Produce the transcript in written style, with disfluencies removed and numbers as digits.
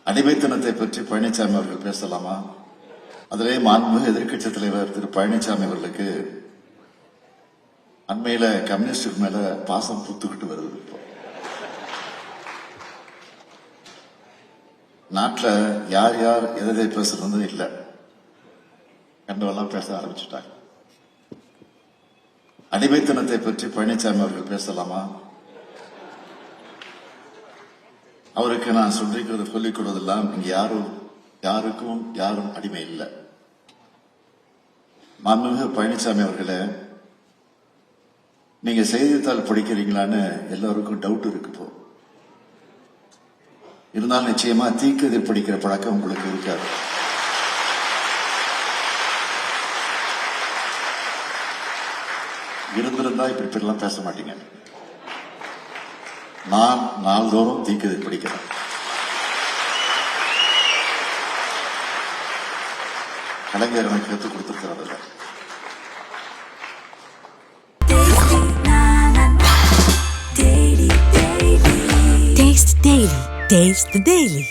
அடிமைத்தனத்தை பற்றி பழனிசாமி அவர்கள் பேசலாமா? அதிலே மாண்புமிகு எதிர்க்கட்சி தலைவர் திரு பழனிசாமி அவர்களுக்கு அண்மையில கம்யூனிஸ்டுக்கு மேல பாசம் பூத்துக்கிட்டு வருது. இப்போ நாட்டுல யார் யார் எதை பேசுறது இல்ல, கண்டவெல்லாம் பேச ஆரம்பிச்சுட்டாங்க. அடிமைத்தனத்தை பற்றி பழனிசாமி அவர்கள் பேசலாமா? அவருக்கு நான் சொல்லிக் கொள்வதெல்லாம் இங்க யாருக்கும் யாரும் அடிமை இல்லை. மாண்புமிகு பழனிசாமி அவர்களே, நீங்க செய்தித்தாள் படிக்கிறீங்களான்னு எல்லாருக்கும் டவுட் இருக்கு. இப்போ இருந்தாலும் நிச்சயமா தீக்கதிர் படிக்கிற பழக்கம் உங்களுக்கு இருக்காது. இருந்திருந்தா இப்படிலாம் பேச மாட்டீங்க. நான் நாள்தோறும் தீக்கதிர் படிக்கிறேன். கலைஞர் எனக்கு கற்றுக் கொடுத்திருக்கிறது. Taste the Daily.